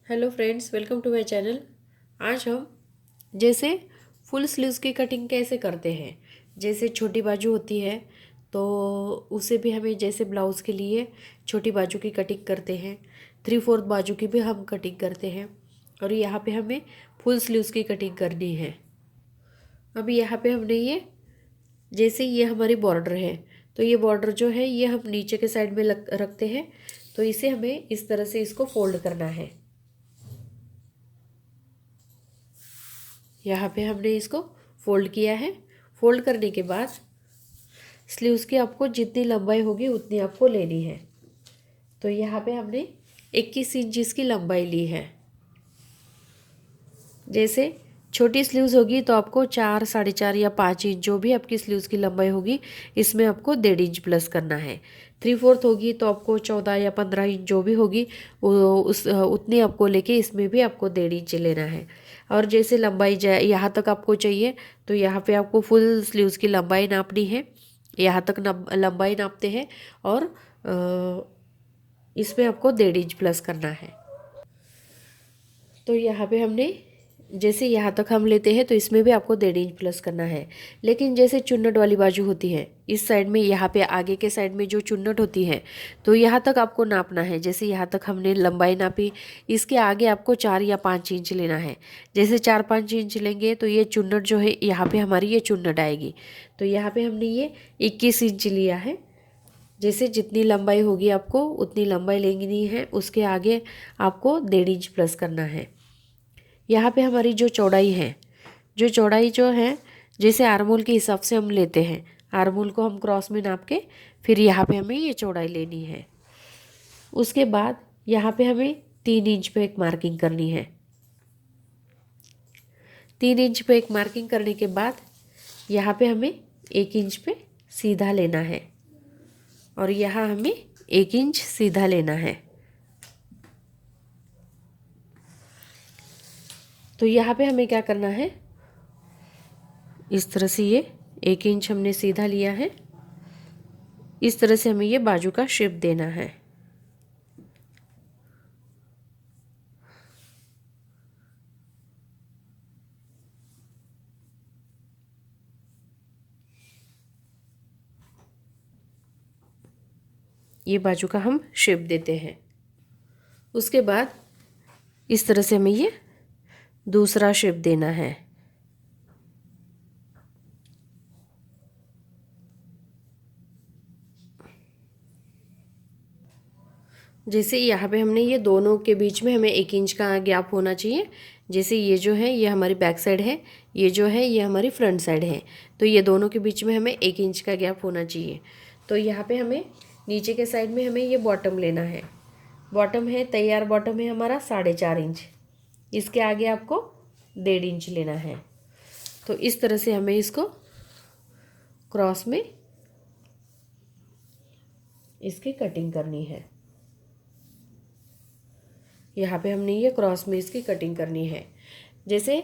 Hello friends, welcome to my channel. आज हम जैसे फुल स्लीव्स की कटिंग कैसे करते हैं। जैसे छोटी बाजू होती है तो उसे भी हमें जैसे ब्लाउज़ के लिए छोटी बाजू की कटिंग करते हैं, 3/4 बाजू की भी हम कटिंग करते हैं। और यहाँ पे हमें फुल स्लीव्स की कटिंग करनी है। अभी यहाँ पे हमने ये जैसे ये हमारी बॉर्डर है, तो ये बॉर्डर जो है ये हम नीचे के साइड में रखते हैं। तो इसे हमें इस तरह से इसको फोल्ड करना है। यहाँ पे हमने इसको फोल्ड किया है। फोल्ड करने के बाद स्लीव्स की आपको जितनी लंबाई होगी उतनी आपको लेनी है। तो यहाँ पे हमने 21 इंच इसकी लंबाई ली है। जैसे छोटी स्लीव्स होगी तो आपको 4, 4.5 या 5 इंच जो भी आपकी स्लीव्स की लंबाई होगी इसमें आपको 1.5 इंच प्लस करना है। 3/4 होगी तो आपको 14 या 15 इंच जो भी होगी वो उतनी आपको लेके इसमें भी आपको 1.5 इंच लेना है। और जैसे लंबाई जाए यहाँ तक आपको चाहिए तो यहाँ पे आपको फुल स्लीव्स की लंबाई नापनी है। यहाँ तक लंबाई नापते हैं और इसमें आपको 1.5 इंच प्लस करना है। तो यहाँ पे हमने जैसे यहाँ तक हम लेते हैं तो इसमें भी आपको 1.5 इंच प्लस करना है। लेकिन जैसे चुन्नट वाली बाजू होती है इस साइड में, यहाँ पे आगे के साइड में जो चुन्नट होती है तो यहाँ तक आपको नापना है। जैसे यहाँ तक हमने लंबाई नापी, इसके आगे आपको 4 या 5 इंच लेना है। जैसे 4-5 इंच लेंगे तो ये चुन्नट जो है यहाँ पे हमारी ये चुन्नट आएगी। तो यहाँ पे हमने ये 21 इंच लिया है। जैसे जितनी लंबाई होगी आपको उतनी लंबाई लेनी है, उसके आगे आपको 1.5 इंच प्लस करना है। यहाँ पे हमारी जो चौड़ाई है, जो है जैसे आर्मोल के हिसाब से हम लेते हैं, आर्मोल को हम क्रॉस में नाप के फिर यहाँ पे हमें ये चौड़ाई लेनी है। उसके बाद यहाँ पे हमें 3 इंच पे एक मार्किंग करनी है। 3 इंच पे एक मार्किंग करने के बाद यहाँ पे हमें 1 इंच पे सीधा लेना है और यहाँ हमें 1 इंच सीधा लेना है। तो यहाँ पे हमें क्या करना है, इस तरह से ये 1 इंच हमने सीधा लिया है। इस तरह से हमें ये बाजू का शेप देना है। ये बाजू का हम शेप देते हैं। उसके बाद इस तरह से हमें ये दूसरा शेप देना है। जैसे यहाँ पे हमने ये दोनों के बीच में हमें 1 इंच का गैप होना चाहिए। जैसे ये जो है ये हमारी बैक साइड है, ये जो है ये हमारी फ्रंट साइड है। तो ये दोनों के बीच में हमें 1 इंच का गैप होना चाहिए। तो यहाँ पे हमें नीचे के साइड में हमें ये बॉटम लेना है। बॉटम है, तैयार बॉटम है हमारा 4.5 इंच। इसके आगे आपको 1.5 इंच लेना है। तो इस तरह से हमें इसको क्रॉस में इसकी कटिंग करनी है। यहाँ पे हमने ये क्रॉस में इसकी कटिंग करनी है। जैसे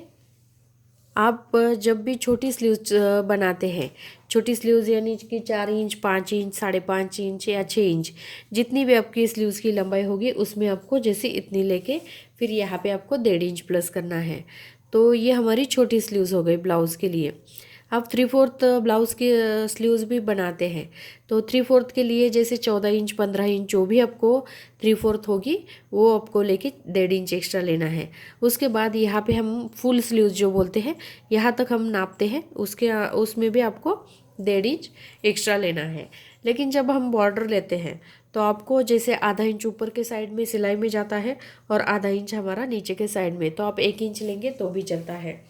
आप जब भी छोटी स्लीव्स बनाते हैं, छोटी स्लीव्स यानी कि 4 इंच, 5 इंच, 5.5 इंच या 6 इंच, जितनी भी आपकी स्लीव्स की लंबाई होगी उसमें आपको जैसे इतनी लेके फिर यहाँ पे आपको 1.5 इंच प्लस करना है। तो ये हमारी छोटी स्लीव्स हो गई ब्लाउज़ के लिए। आप 3/4 ब्लाउज़ की स्लीव्स भी बनाते हैं तो 3/4 के लिए जैसे 14 इंच, 15 इंच जो भी आपको 3/4 होगी वो आपको लेके 1.5 इंच एक्स्ट्रा लेना है। उसके बाद यहाँ पे हम फुल स्लीव्स जो बोलते हैं यहाँ तक हम नापते हैं, उसमें भी आपको 1.5 इंच एक्स्ट्रा लेना है। लेकिन जब हम बॉर्डर लेते हैं तो आपको जैसे आधा इंच ऊपर के साइड में सिलाई में जाता है और आधा इंच हमारा नीचे के साइड में, तो आप 1 इंच लेंगे तो भी चलता है।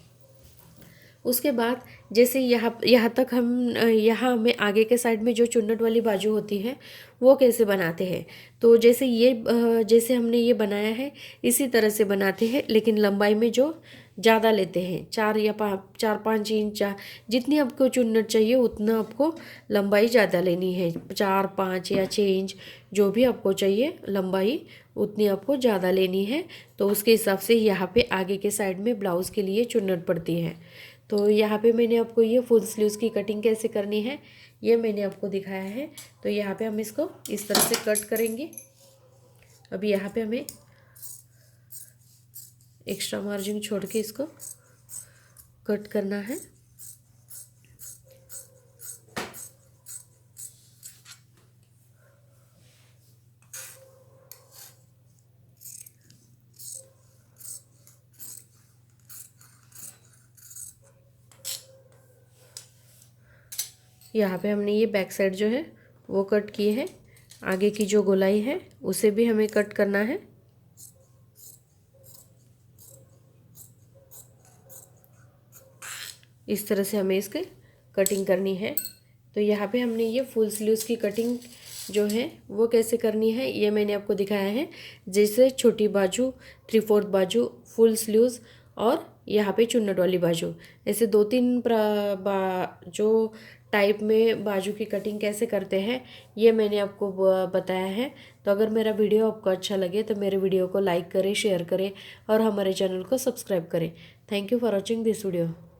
उसके बाद जैसे यहाँ तक हम यहाँ हमें आगे के साइड में जो चुन्नट वाली बाजू होती है वो कैसे बनाते हैं। तो जैसे जैसे हमने ये बनाया है इसी तरह से बनाते हैं, लेकिन लंबाई में जो ज़्यादा लेते हैं, 4-5 इंच, जितनी आपको चुन्नट चाहिए उतना आपको लंबाई ज़्यादा लेनी है। 4, 5 या 6 इंच जो भी आपको चाहिए लंबाई उतनी आपको ज़्यादा लेनी है। तो उसके हिसाब से यहाँ पे आगे के साइड में ब्लाउज़ के लिए चुन्नट पड़ती है। तो यहाँ पे मैंने आपको ये फुल स्लीव्स की कटिंग कैसे करनी है ये मैंने आपको दिखाया है। तो यहाँ पे हम इसको इस तरह से कट करेंगे। अभी यहाँ पे हमें एक्स्ट्रा मार्जिन छोड़ के इसको कट करना है। यहाँ पे हमने ये बैक साइड जो है वो कट किए हैं, आगे की जो गोलाई है उसे भी हमें कट करना है। इस तरह से हमें इसके कटिंग करनी है। तो यहाँ पे हमने ये फुल स्लीव्स की कटिंग जो है वो कैसे करनी है ये मैंने आपको दिखाया है। जैसे छोटी बाजू, 3/4 बाजू, फुल स्लीव्स और यहाँ पे चुन्नट वाली बाजू, ऐसे 2-3 जो टाइप में बाजू की कटिंग कैसे करते हैं ये मैंने आपको बताया है। तो अगर मेरा वीडियो आपको अच्छा लगे तो मेरे वीडियो को लाइक करें, शेयर करें और हमारे चैनल को सब्सक्राइब करें। Thank you for watching this video.